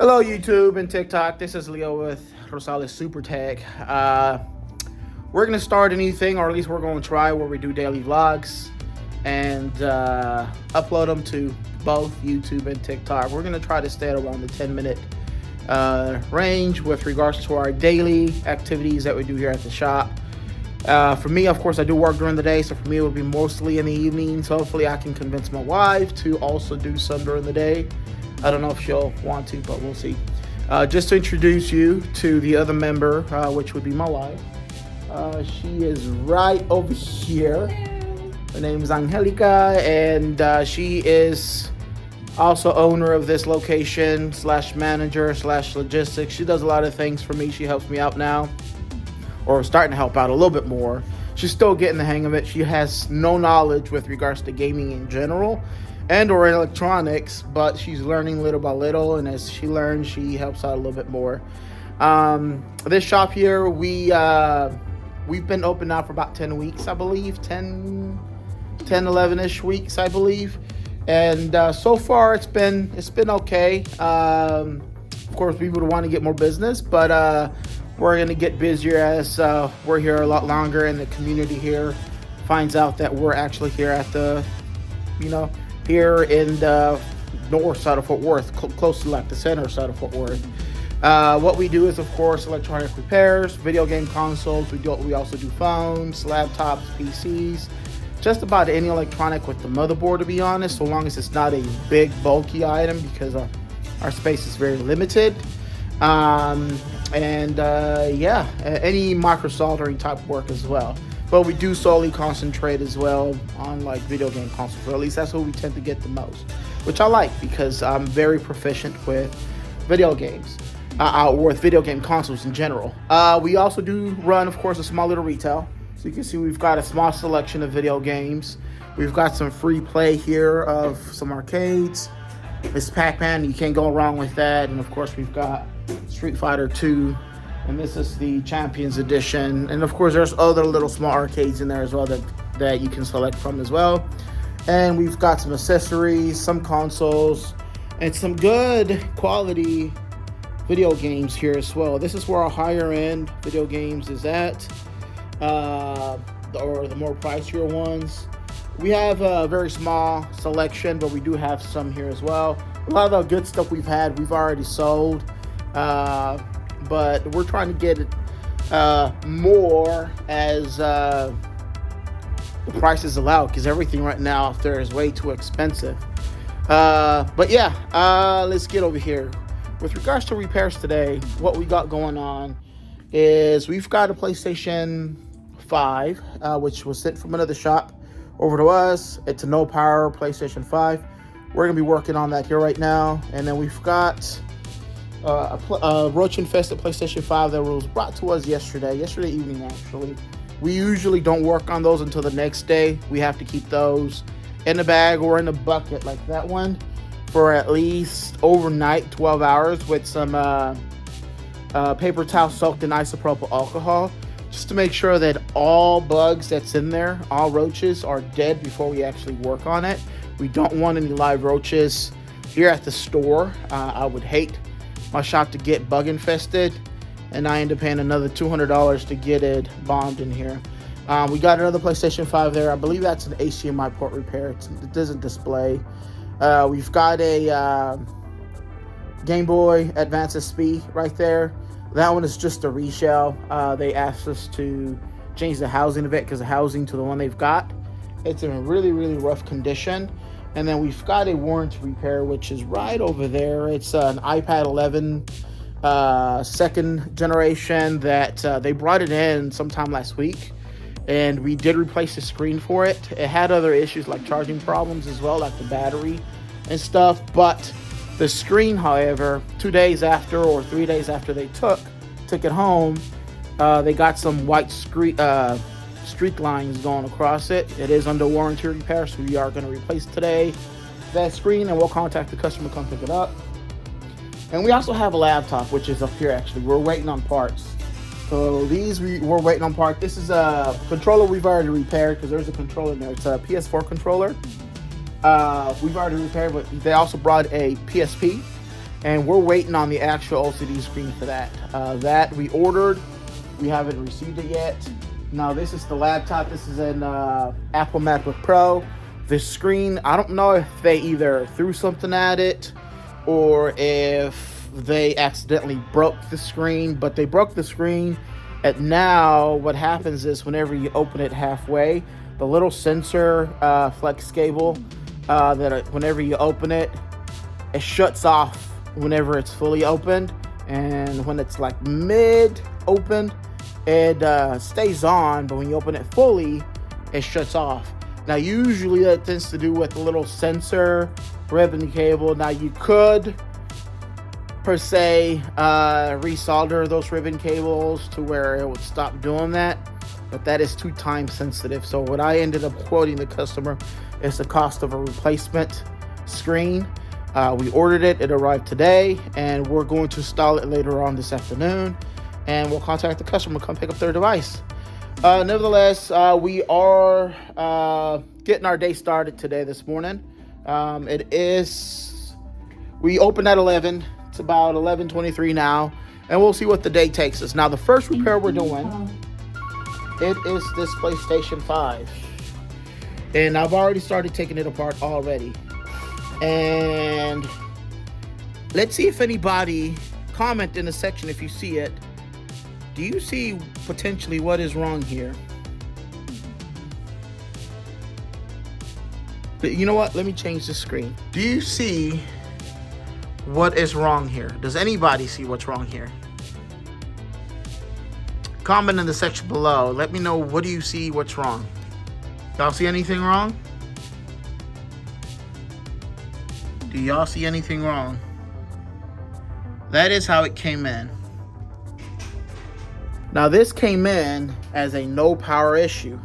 Hello, YouTube and TikTok. This is Leo with Rosales Super Tech. We're going to start a new thing, or at least we're going to try, where we do daily vlogs and upload them to both YouTube and TikTok. We're going to try to stay at around the 10-minute range with regards to our daily activities that we do here at the shop. For me, of course, I do work during the day, so for me it will be mostly in the evenings. Hopefully I can convince my wife to also do some during the day. I don't know if she'll want to, but we'll see. Just to introduce you to the other member, which would be my wife. She is right over here. Her name is Angelica, and she is also owner of this location / manager / logistics. She does a lot of things for me. She helps me out now, or starting to help out a little bit more. She's still getting the hang of it. She has no knowledge with regards to gaming in general and or electronics, but she's learning little by little, and as she learns, she helps out a little bit more. This shop here, we've been open now for about 10 weeks, I believe. 11-ish weeks, I believe. And so far it's been okay. Of course, we would want to get more business, but we're going to get busier as we're here a lot longer, and the community here finds out that we're actually here at the, here in the north side of Fort Worth, close to like the center side of Fort Worth. What we do is, of course, electronic repairs, video game consoles. We also do phones, laptops, PCs, just about any electronic with the motherboard, to be honest, so long as it's not a big, bulky item, because our space is very limited. Any micro soldering type work as well. But we do solely concentrate as well on like video game consoles, or at least that's what we tend to get the most, which I like because I'm very proficient with video games, with video game consoles in general. We also do run, of course, a small little retail. So you can see we've got a small selection of video games. We've got some free play here of some arcades. It's Pac-Man, you can't go wrong with that. And of course, we've got Street Fighter 2. And this is the Champions Edition. And of course, there's other little small arcades in there as well that you can select from as well. And we've got some accessories, some consoles, and some good quality video games here as well. This is where our higher end video games is at, or the more pricier ones. We have a very small selection, but we do have some here as well. A lot of the good stuff we've already sold. But we're trying to get it more as the prices allow, because everything right now out there is way too expensive. Let's get over here. With regards to repairs today, what we got going on is we've got a PlayStation 5, which was sent from another shop over to us. It's a no power PlayStation 5. We're going to be working on that here right now. And then we've got a roach infested PlayStation 5 that was brought to us yesterday evening actually. We usually don't work on those until the next day. We have to keep those in the bag or in a bucket like that one for at least overnight, 12 hours, with some paper towel soaked in isopropyl alcohol, just to make sure that all bugs that's in there, all roaches, are dead before we actually work on it. We don't want any live roaches here at the store. I would hate my shop to get bug infested, and I end up paying another $200 to get it bombed in here. We got another PlayStation 5 there. I believe that's an HDMI port repair. It doesn't display. We've got a Game Boy Advance SP right there. That one is just a reshell. They asked us to change the housing of it because the housing to the one they've got, it's in a really, really rough condition. And then we've got a warranty repair, which is right over there. It's an iPad 11 second generation that they brought it in sometime last week. And we did replace the screen for it. It had other issues like charging problems as well, like the battery and stuff. But the screen, however, 2 days after or 3 days after they took it home, they got some white streak lines going across it. It is under warranty repair, so we are going to replace today that screen, and we'll contact the customer to come pick it up. And we also have a laptop, which is up here actually. We're waiting on parts. So we're waiting on parts. This is a controller we've already repaired, because there's a controller in there. It's a PS4 controller. We've already repaired, but they also brought a PSP. and we're waiting on the actual LCD screen for that. That we ordered, we haven't received it yet. Now this is the laptop. This is an Apple MacBook Pro. This screen, I don't know if they either threw something at it or if they accidentally broke the screen, but they broke the screen. And now what happens is whenever you open it halfway, the little sensor flex cable whenever you open it, it shuts off whenever it's fully opened, and when it's like mid opened, it stays on, but when you open it fully, it shuts off. Now usually that tends to do with the little sensor ribbon cable. Now you could per se resolder those ribbon cables to where it would stop doing that, but that is too time sensitive. So what I ended up quoting the customer is the cost of a replacement screen. We ordered it, it arrived today, and we're going to install it later on this afternoon, and we'll contact the customer to come pick up their device. Nevertheless, we are getting our day started today, this morning. We opened at 11. It's about 11:23 now, and we'll see what the day takes us. Now, the first repair we're doing, it is this PlayStation 5. And I've already started taking it apart already. And let's see if anybody comment in the section if you see it. Do you see potentially what is wrong here? But you know what? Let me change the screen. Do you see what is wrong here? Does anybody see what's wrong here? Comment in the section below. Let me know, what do you see what's wrong? Y'all see anything wrong? Do y'all see anything wrong? That is how it came in. Now this came in as a no power issue.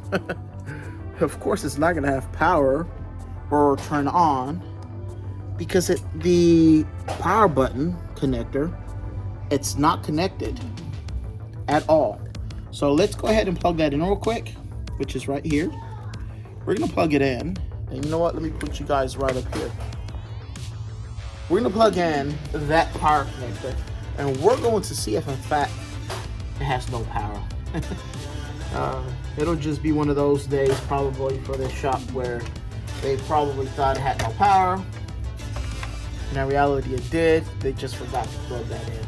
Of course it's not going to have power or turn on because the power button connector, it's not connected at all. So let's go ahead and plug that in real quick, which is right here. We're going to plug it in. And you know what? Let me put you guys right up here. We're going to plug in that power connector, and we're going to see if in fact it has no power. It'll just be one of those days probably for this shop where they probably thought it had no power. And in reality it did. They just forgot to plug that in.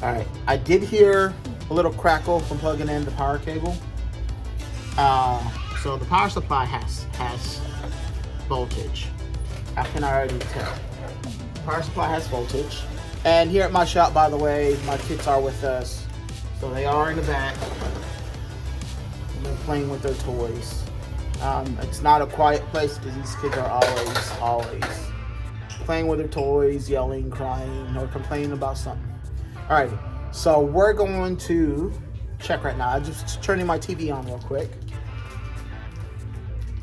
Alright, I did hear a little crackle from plugging in the power cable. So the power supply has voltage. I can already tell. Power supply has voltage. And here at my shop, by the way, my kids are with us. So they are in the back. And they're playing with their toys. It's not a quiet place because these kids are always playing with their toys, yelling, crying, or complaining about something. Alright, so we're going to check right now. I'm just turning my TV on real quick.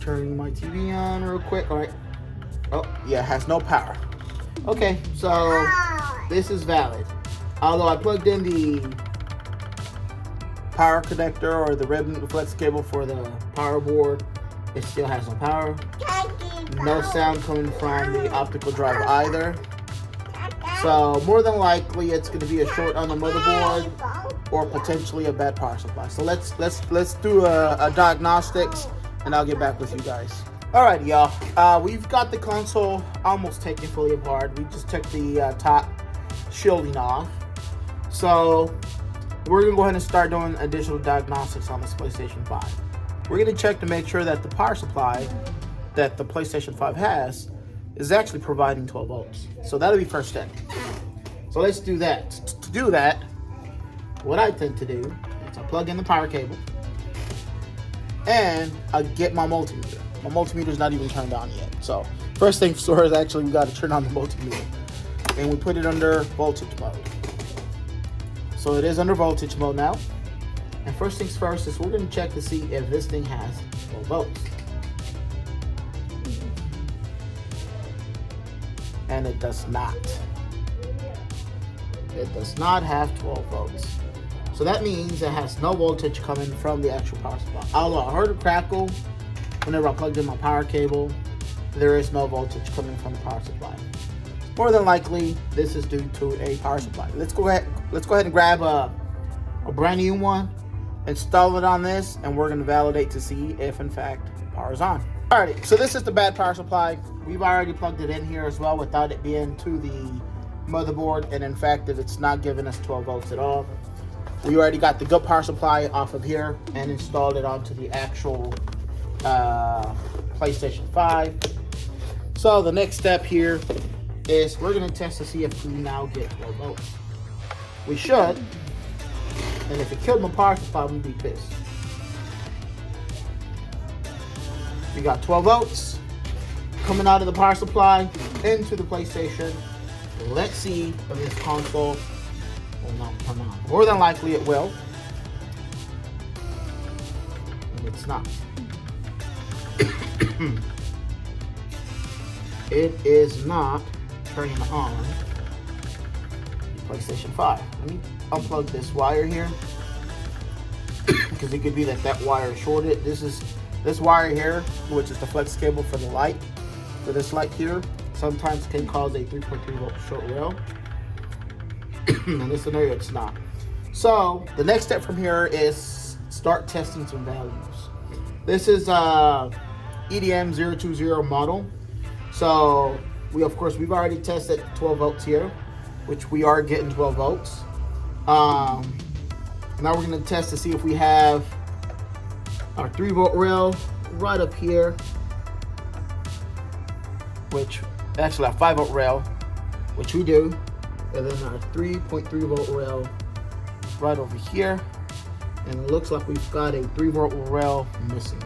Turning my TV on real quick. Alright. Oh, yeah, it has no power. Okay, so this is valid. Although I plugged in the power connector or the ribbon flex cable for the power board, it still has no power. No sound coming from the optical drive either. So more than likely it's going to be a short on the motherboard or potentially a bad power supply. So let's do a diagnostics, and I'll get back with you guys. Alright, y'all. We've got the console almost taken fully apart. We just took the top shielding off. So we're going to go ahead and start doing additional diagnostics on this PlayStation 5. We're going to check to make sure that the power supply that the PlayStation 5 has is actually providing 12 volts. So that'll be first step. So let's do that. To do that, what I tend to do is I plug in the power cable and I get my multimeter. My multimeter is not even turned on yet. So first thing first is actually we got to turn on the multimeter, and we put it under voltage mode. So it is under voltage mode now. And first things first is we're going to check to see if this thing has 12 volts. And it does not. It does not have 12 volts. So that means it has no voltage coming from the actual power supply. Although I heard a crackle whenever I plugged in my power cable, there is no voltage coming from the power supply. more than likely this is due to a power supply. Let's go ahead and grab a brand new one, install it on this, and we're going to validate to see if in fact power is on. Alrighty, so this is the bad power supply. We've already plugged it in here as well without it being to the motherboard, and in fact it's not giving us 12 volts at all. We already got the good power supply off of here and installed it onto the actual PlayStation 5. So the next step here is we're going to test to see if we now get 12 volts. We should, and if it killed my power supply, I'm going to be pissed. We got 12 volts coming out of the power supply into the PlayStation. Let's see if this console will not come on. More than likely it will. And it's not. It is not turning on the PlayStation 5. Let me unplug this wire here, because it could be that wire is shorted. This wire here, which is the flex cable for the light, for this light here, sometimes can cause a 3.3 volt short rail. In this scenario, it's not. So the next step from here is start testing some values. This is EDM 020 model. So we've already tested 12 volts here, which we are getting 12 volts. Now we're going to test to see if we have our 3 volt rail right up here, which actually our 5 volt rail, which we do, and then our 3.3 volt rail right over here, and it looks like we've got a 3 volt rail missing.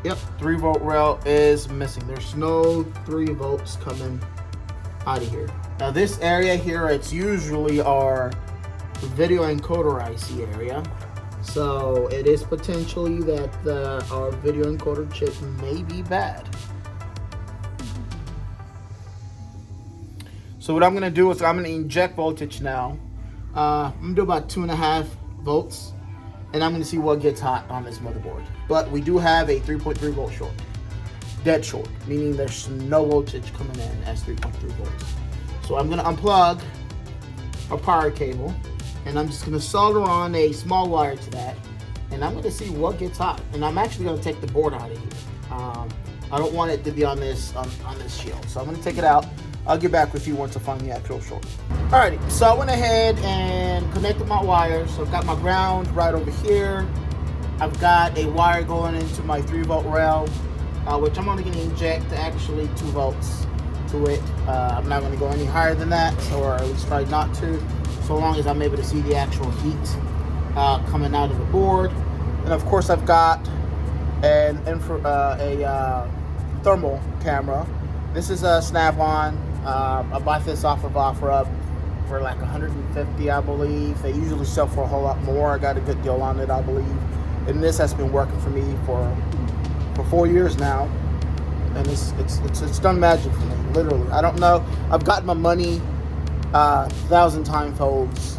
Yep, 3 volt rail is missing. There's no 3 volts coming out of here. Now this area here, it's usually our video encoder IC area. So it is potentially that our video encoder chip may be bad. So what I'm going to do is I'm going to inject voltage now. I'm going to do about 2.5 volts. And I'm going to see what gets hot on this motherboard. But we do have a 3.3 volt short. Dead short, meaning there's no voltage coming in as 3.3 volts. So I'm going to unplug a power cable. And I'm just going to solder on a small wire to that. And I'm going to see what gets hot. And I'm actually going to take the board out of here. I don't want it to be on this shield. So I'm going to take it out. I'll get back with you once I find the actual short. Alrighty, so I went ahead and connected my wires. So I've got my ground right over here. I've got a wire going into my 3 volt rail, which I'm only going to inject actually 2 volts to it. I'm not going to go any higher than that, or at least try not to, so long as I'm able to see the actual heat coming out of the board. And of course I've got a thermal camera. This is a snap-on. I bought this off of OfferUp for like $150, I believe. They usually sell for a whole lot more. I got a good deal on it, I believe. And this has been working for me for 4 years now, and it's done magic for me, literally. I don't know. I've gotten my money 1,000 times folds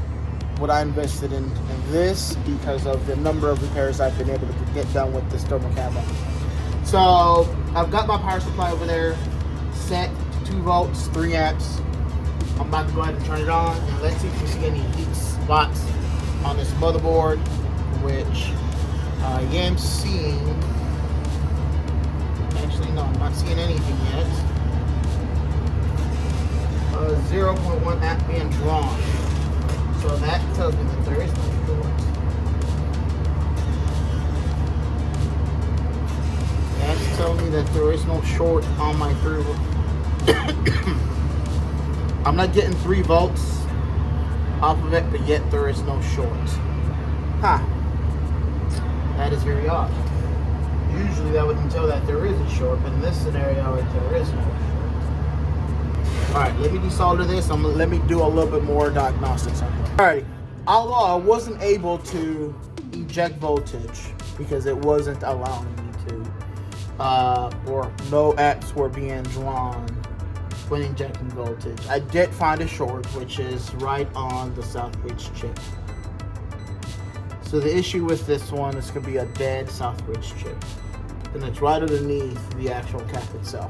what I invested in this, because of the number of repairs I've been able to get done with this thermal camera. So I've got my power supply over there set to 2 volts, 3 amps. I'm about to go ahead and turn it on, and let's see if we see any heat spots on this motherboard, which I am seeing. Actually, no, I'm not seeing anything yet. 0.1 amp being drawn. So that tells me that there is no short. That's telling me that there is no short on my 3 volt. I'm not getting 3 volts off of it, but yet there is no short. Huh. That is very odd. Usually that would tell that there is a short, but in this scenario, there is no short. Alright, let me desolder this. Let me do a little bit more diagnostics on it. Alright, although I wasn't able to eject voltage because it wasn't allowing me to, or no amps were being drawn when injecting voltage, I did find a short, which is right on the south bridge chip. So the issue with this one is going to be a dead south bridge chip, and it's right underneath the actual cap itself.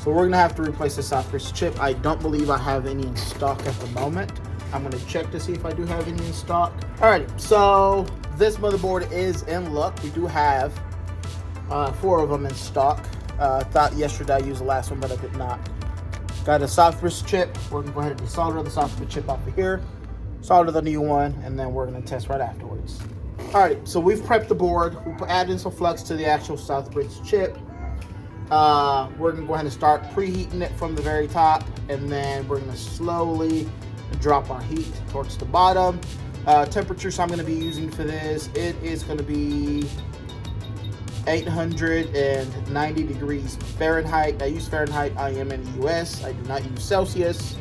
So we're gonna have to replace the software chip. I don't believe I have any in stock at the moment. I'm gonna check to see if I do have any in stock. Alrighty, so this motherboard is in luck. We do have 4 of them in stock. Thought yesterday I used the last one, but I did not. Got a software chip. We're gonna go ahead and desolder the software chip off of here, solder the new one, and then we're gonna test right afterwards. Alright, so we've prepped the board. We added some flux to the actual Southbridge chip. We're gonna go ahead and start preheating it from the very top, and then we're gonna slowly drop our heat towards the bottom. Temperatures I'm gonna be using for this, it is gonna be 890 degrees Fahrenheit. I use Fahrenheit. I am in the US. I do not use Celsius.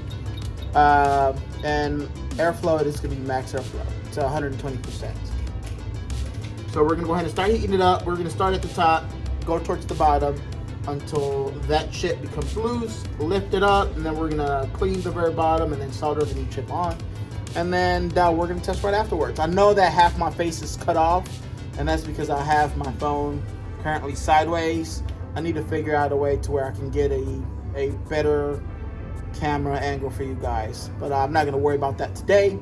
And airflow, it is going to be max airflow. It's 120%. So we're going to go ahead and start heating it up. We're going to start at the top, go towards the bottom until that chip becomes loose, lift it up, and then we're going to clean the very bottom and then solder the new chip on. And then we're going to test right afterwards. I know that half my face is cut off, and that's because I have my phone currently sideways. I need to figure out a way to where I can get a better camera angle for you guys, but I'm not going to worry about that today.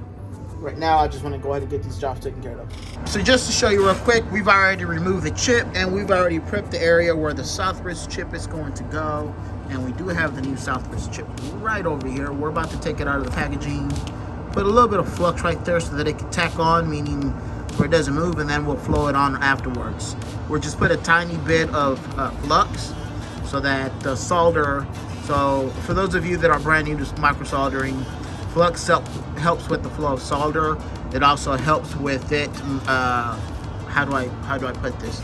Right now I just want to go ahead and get these jobs taken care of. So just to show you real quick, we've already removed the chip and we've already prepped the area where the Southbridge chip is going to go, and we do have the new Southbridge chip right over here. We're about to take it out of the packaging, put a little bit of flux right there so that it can tack on, meaning where it doesn't move, and then we'll flow it on afterwards. We'll just put a tiny bit of flux so that the solder, so for those of you that are brand new to micro soldering, flux helps with the flow of solder. It also helps with it, how do I put this?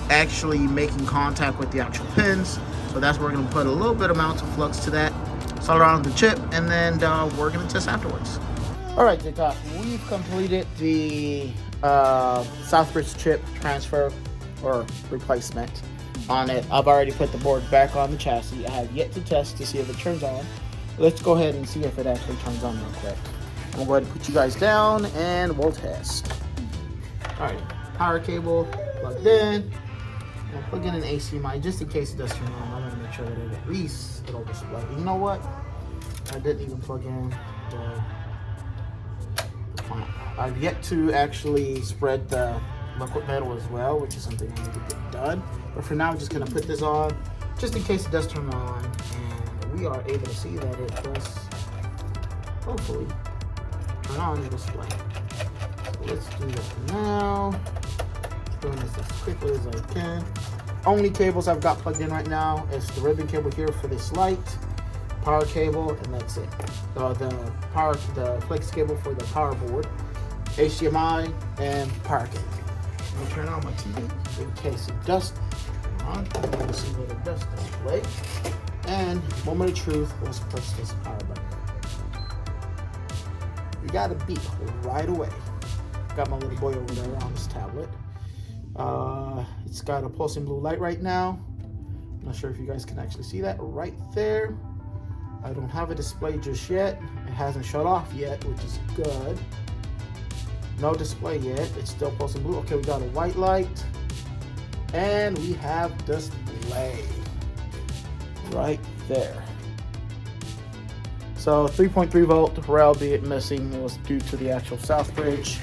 Actually making contact with the actual pins. So that's where we're gonna put a little bit amounts of flux to that, solder on the chip, and then we're gonna test afterwards. All right, TikTok, we've completed the Southbridge chip transfer or replacement on it. I've already put the board back on the chassis. I have yet to test to see if it turns on. Let's go ahead and see if it actually turns on real quick. I'm gonna go ahead and put you guys down and we'll test. All right, power cable plugged in. I'll plug in an HDMI just in case it does turn on. I'm gonna make sure that at least it'll display. You know what? I didn't even plug in the clamp. I've yet to actually spread the liquid metal as well, which is something I need to get done. But for now, I'm just gonna put this on just in case it does turn on, and we are able to see that it does hopefully turn on the display. So let's do that now. Doing this as quickly as I can. Only cables I've got plugged in right now is the ribbon cable here for this light, power cable, and that's it. The flex cable for the power board, HDMI, and power cable. I'm gonna turn on my TV in case it does turn on. I'm gonna see what it does display. And moment of truth, let's press this power button. We got a beep right away. Got my little boy over there on his tablet. It's got a pulsing blue light right now. I'm not sure if you guys can actually see that right there. I don't have a display just yet. It hasn't shut off yet, which is good. No display yet. It's still pulsing blue. Okay, we got a white light. And we have display right there. So 3.3 volt rail, be it missing, it was due to the actual Southbridge,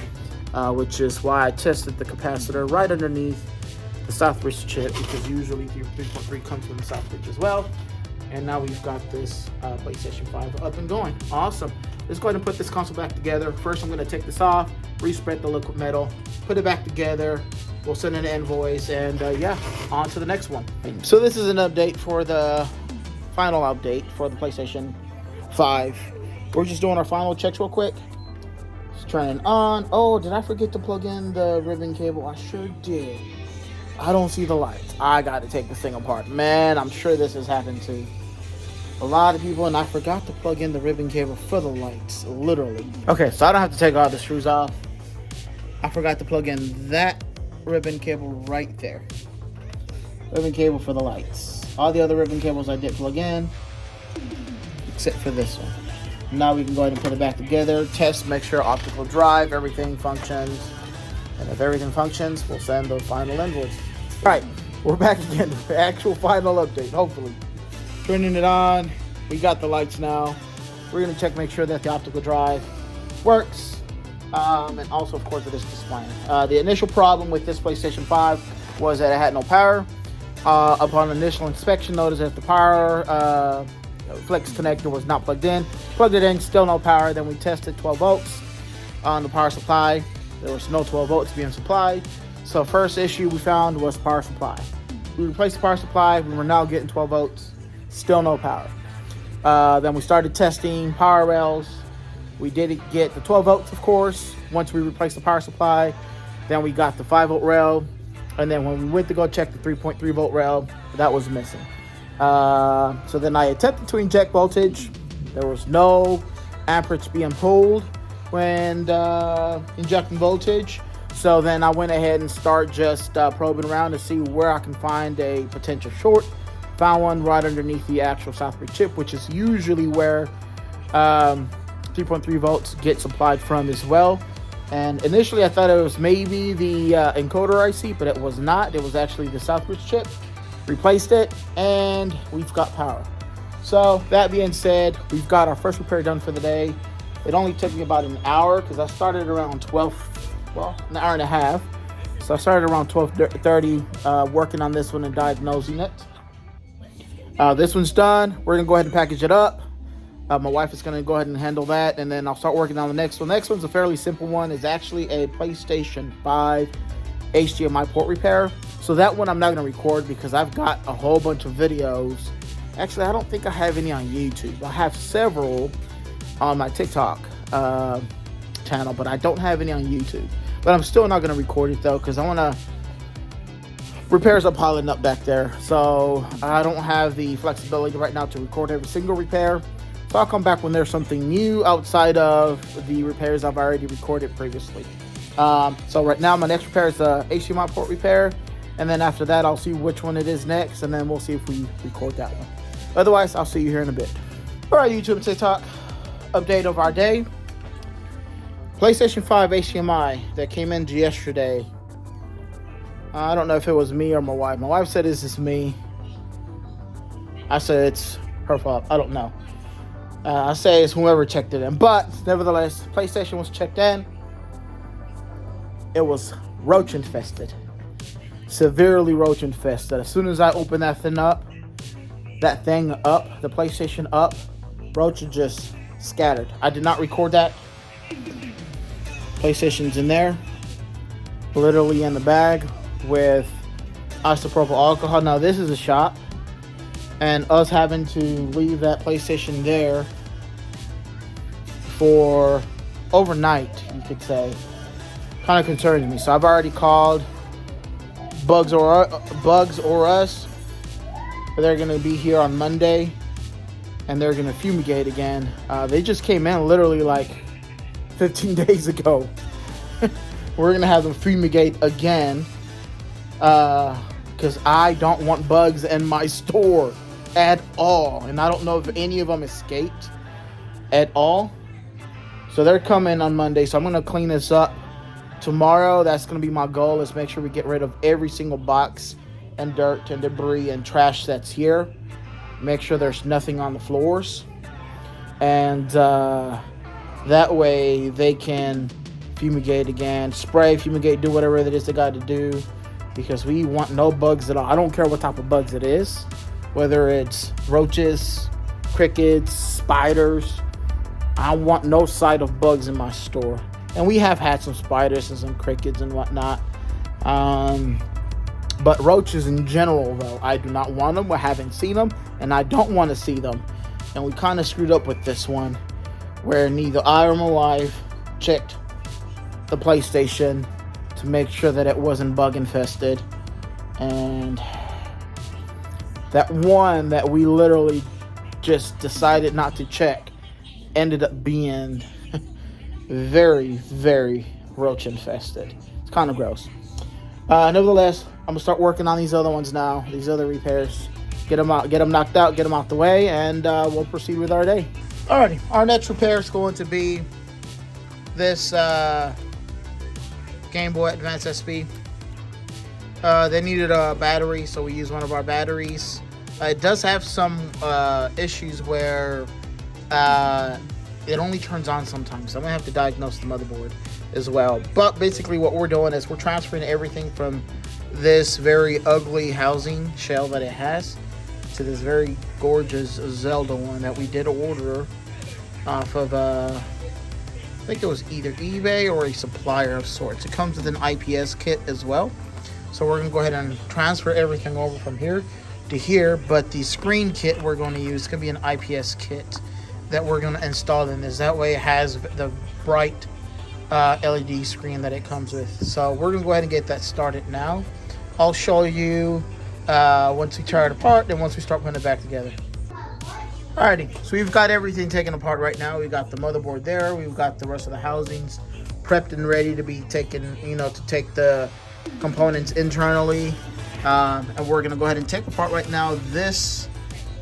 which is why I tested the capacitor right underneath the Southbridge chip, because usually 3.3 comes from the Southbridge as well. And now we've got this PlayStation 5 up and going. Awesome. Let's go ahead and put this console back together. First, I'm going to take this off, respread the liquid metal, put it back together. We'll send an invoice, and yeah, on to the next one. So this is an update for the final update for the PlayStation 5. We're just doing our final checks real quick. Just turning on. Oh, did I forget to plug in the ribbon cable? I sure did. I don't see the lights. I got to take this thing apart. Man, I'm sure this has happened to a lot of people, and I forgot to plug in the ribbon cable for the lights, literally. Okay, so I don't have to take all the screws off. I forgot to plug in that ribbon cable right there. Ribbon cable for the lights. All the other ribbon cables I did plug in, except for this one. Now we can go ahead and put it back together, test, make sure optical drive, everything functions. And if everything functions, we'll send the final invoice. All right, we're back again to the actual final update, hopefully. Turning it on, we got the lights now. We're gonna check, make sure that the optical drive works, and also, of course, the disc displaying. The initial problem with this PlayStation 5 was that it had no power. Upon initial inspection, noticed that the power flex connector was not plugged in. Plugged it in, still no power. Then we tested 12 volts on the power supply. There was no 12 volts being supplied. So first issue we found was power supply. We replaced the power supply. We were now getting 12 volts. Still no power. Then we started testing power rails. We did get the 12 volts, of course, once we replaced the power supply. Then we got the 5 volt rail. And then when we went to go check the 3.3 volt rail, that was missing. So then I attempted to inject voltage. There was no amperage being pulled when injecting voltage. So then I went ahead and start just probing around to see where I can find a potential short. Found one right underneath the actual Southbridge chip, which is usually where 3.3 volts get supplied from as well. And initially I thought it was maybe the encoder IC, but it was not. It was actually the Southbridge chip. Replaced it, and we've got power. So that being said, we've got our first repair done for the day. It only took me about an hour because I started around 12, well, an hour and a half. So I started around 12:30 working on this one and diagnosing it. This one's done. We're gonna go ahead and package it up. My wife is gonna go ahead and handle that, and then I'll start working on the next one. Next one's a fairly simple one. It's actually a PlayStation 5 HDMI port repair. So that one I'm not gonna record because I've got a whole bunch of videos. Actually, I don't think I have any on YouTube. I have several on my TikTok channel, but I don't have any on YouTube. But I'm still not gonna record it though, because I wanna, repairs are piling up back there. So I don't have the flexibility right now to record every single repair. So I'll come back when there's something new outside of the repairs I've already recorded previously. So right now my next repair is a HDMI port repair. And then after that, I'll see which one it is next. And then we'll see if we record that one. Otherwise, I'll see you here in a bit. All right, YouTube and TikTok, update of our day. PlayStation 5 HDMI that came in yesterday. I don't know if it was me or my wife. My wife said this is me. I said it's her fault. I don't know. I say it's whoever checked it in. But nevertheless, PlayStation was checked in. It was roach infested. Severely roach infested. As soon as I opened that thing up, the PlayStation up, roaches just scattered. I did not record that. PlayStation's in there, literally in the bag with isopropyl alcohol. Now this is a shop, and us having to leave that PlayStation there for overnight, you could say, kind of concerns me. So I've already called Bugs or Us. They're gonna be here on Monday, and they're gonna fumigate again. They just came in literally like 15 days ago. We're gonna have them fumigate again because I don't want bugs in my store at all, and I don't know if any of them escaped at all. So they're coming on Monday, so I'm gonna clean this up tomorrow. That's gonna be my goal, is make sure we get rid of every single box and dirt and debris and trash that's here. Make sure there's nothing on the floors, and that way they can fumigate again, spray, fumigate, do whatever it is they got to do, because we want no bugs at all. I don't care what type of bugs it is, whether it's roaches, crickets, spiders. I want no sight of bugs in my store. And we have had some spiders and some crickets and whatnot. But roaches in general, though, I do not want them. I haven't seen them, and I don't want to see them. And we kind of screwed up with this one, where neither I or my wife checked the PlayStation to make sure that it wasn't bug infested. And that one that we literally just decided not to check ended up being very, very roach infested. It's kind of gross. Nevertheless, I'm gonna start working on these other ones now, these other repairs. Get them out, get them knocked out, get them out the way, and we'll proceed with our day. Alrighty, our next repair is going to be this Game Boy Advance SP. They needed a battery, so we used one of our batteries. It does have some issues where it only turns on sometimes. So I'm gonna have to diagnose the motherboard as well. But basically what we're doing is we're transferring everything from this very ugly housing shell that it has to this very gorgeous Zelda one that we did order off of I think it was either eBay or a supplier of sorts. It comes with an IPS kit as well. So we're gonna go ahead and transfer everything over from here to here, but the screen kit we're going to use is going to be an IPS kit that we're going to install in this. That way it has the bright LED screen that it comes with. So we're going to go ahead and get that started now. I'll show you once we tear it apart and once we start putting it back together. Alrighty, so we've got everything taken apart right now. We've got the motherboard there. We've got the rest of the housings prepped and ready to be taken, to take the components internally. And we're gonna go ahead and take apart right now this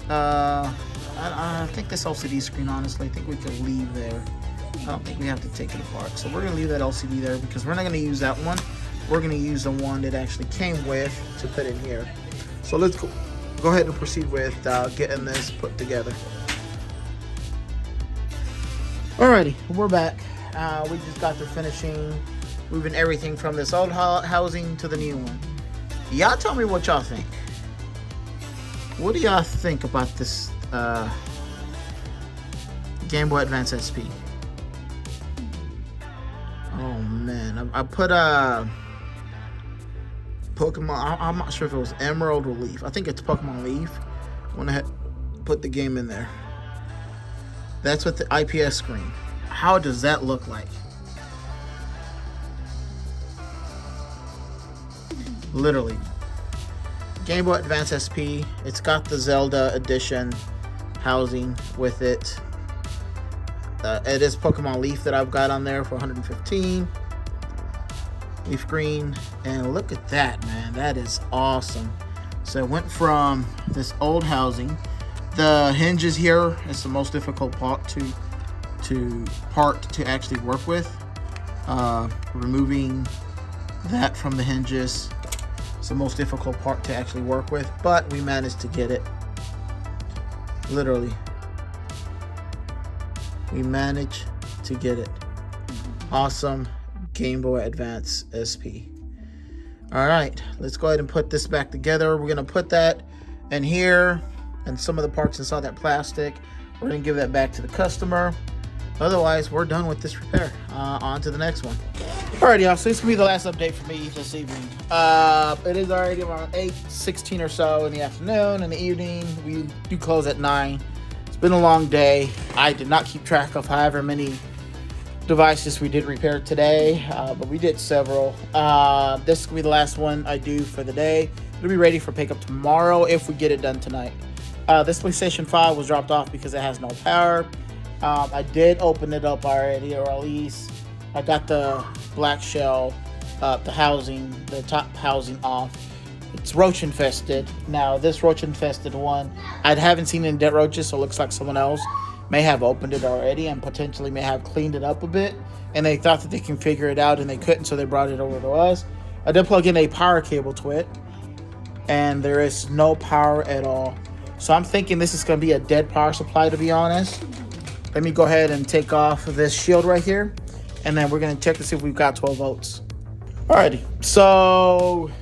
I think this LCD screen, honestly, I think we could leave there. I don't think we have to take it apart, so we're gonna leave that LCD there because we're not gonna use that one. We're gonna use the one that actually came with to put in here. So let's go ahead and proceed with getting this put together. Alrighty, we're back. We just got through finishing moving everything from this old housing to the new one. Y'all tell me what y'all think. What do y'all think about this Game Boy Advance SP? Oh man, I put Pokemon. I'm not sure if it was Emerald or Leaf. I think it's Pokemon Leaf. I went ahead and put the game in there. That's with the IPS screen. How does that look like? Literally. Game Boy Advance SP. It's got the Zelda edition housing with it. It is Pokemon Leaf that I've got on there for 115. Leaf green. And look at that, man. That is awesome. So it went from this old housing. The hinges here is the most difficult part to actually work with. Removing that from the hinges. It's the most difficult part to actually work with, but we managed to get it. Literally. We managed to get it. Awesome Game Boy Advance SP. Alright, let's go ahead and put this back together. We're going to put that in here and some of the parts inside that plastic. We're going to give that back to the customer. Otherwise, we're done with this repair. On to the next one. Alright, y'all, so this will be the last update for me this evening. It is already around 8:16 or so in the afternoon. In the evening, we do close at 9. It's been a long day. I did not keep track of however many devices we did repair today, but we did several. This will be the last one I do for the day. It'll be ready for pickup tomorrow if we get it done tonight. This PlayStation 5 was dropped off because it has no power. I did open it up already, or at least I got the black shell, the housing, the top housing off. It's roach infested. Now this roach infested one, I haven't seen any dead roaches, so it looks like someone else may have opened it already and potentially may have cleaned it up a bit, and they thought that they can figure it out and they couldn't, so they brought it over to us. I did plug in a power cable to it and there is no power at all, so I'm thinking this is going to be a dead power supply, to be honest. Let me go ahead and take off this shield right here, and then we're going to check to see if we've got 12 volts. Alrighty, so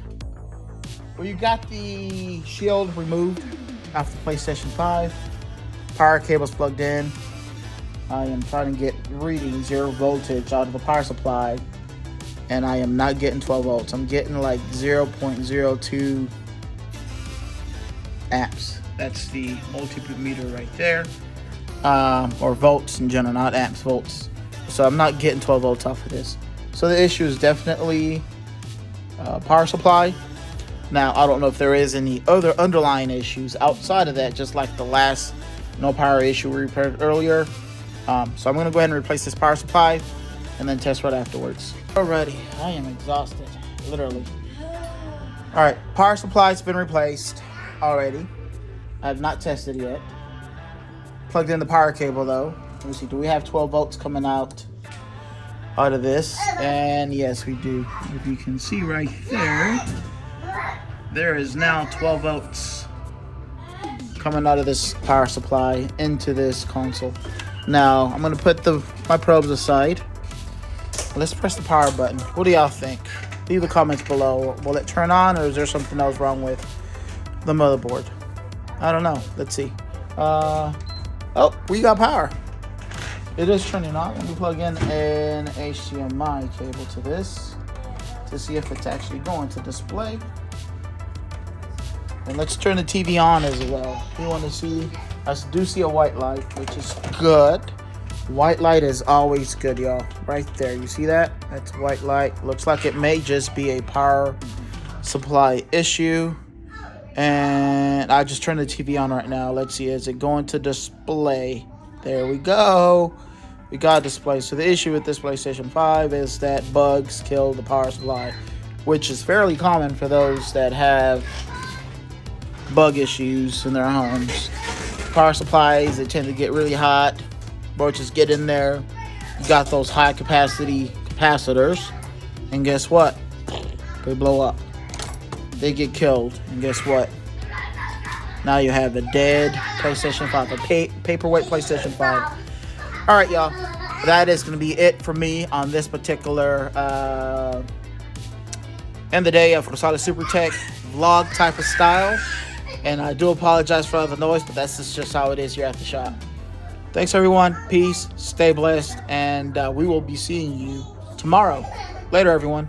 we got the shield removed off the PlayStation 5. Power cable's plugged in. I am trying to get reading 0 voltage out of the power supply, and I am not getting 12 volts. I'm getting like 0.02 amps. That's the multimeter right there. Or volts in general, not amps, volts. So I'm not getting 12 volts off of this. So the issue is definitely power supply. Now, I don't know if there is any other underlying issues outside of that, just like the last no power issue we repaired earlier. So I'm going to go ahead and replace this power supply and then test right afterwards. Alrighty, I am exhausted, literally. Alright, power supply's been replaced already. I have not tested yet. Plugged in the power cable though. Let me see, do we have 12 volts coming out of this? And yes, we do. If you can see right there, there is now 12 volts coming out of this power supply into this console. Now, I'm going to put my probes aside. Let's press the power button. What do y'all think? Leave the comments below. Will it turn on, or is there something else wrong with the motherboard? I don't know. Let's see. Oh, we got power. It is turning on. Let me plug in an HDMI cable to this to see if it's actually going to display. And let's turn the TV on as well. You want to see, I do see a white light, which is good. White light is always good, y'all. Right there, you see that? That's white light. Looks like it may just be a power supply issue. And I just turned the TV on right now. Let's see, is it going to display? There we go. We got display. So the issue with this PlayStation 5 is that bugs kill the power supply, which is fairly common for those that have bug issues in their homes. Power supplies, they tend to get really hot. Roaches get in there. You got those high capacity capacitors, and guess what? They blow up. They get killed, and guess what? Now you have a dead PlayStation 5, a paperweight PlayStation 5. All right, y'all. That is going to be it for me on this particular end the day of Rosales Super Tech vlog type of style. And I do apologize for all the noise, but that's just how it is here at the shop. Thanks, everyone. Peace. Stay blessed. And we will be seeing you tomorrow. Later, everyone.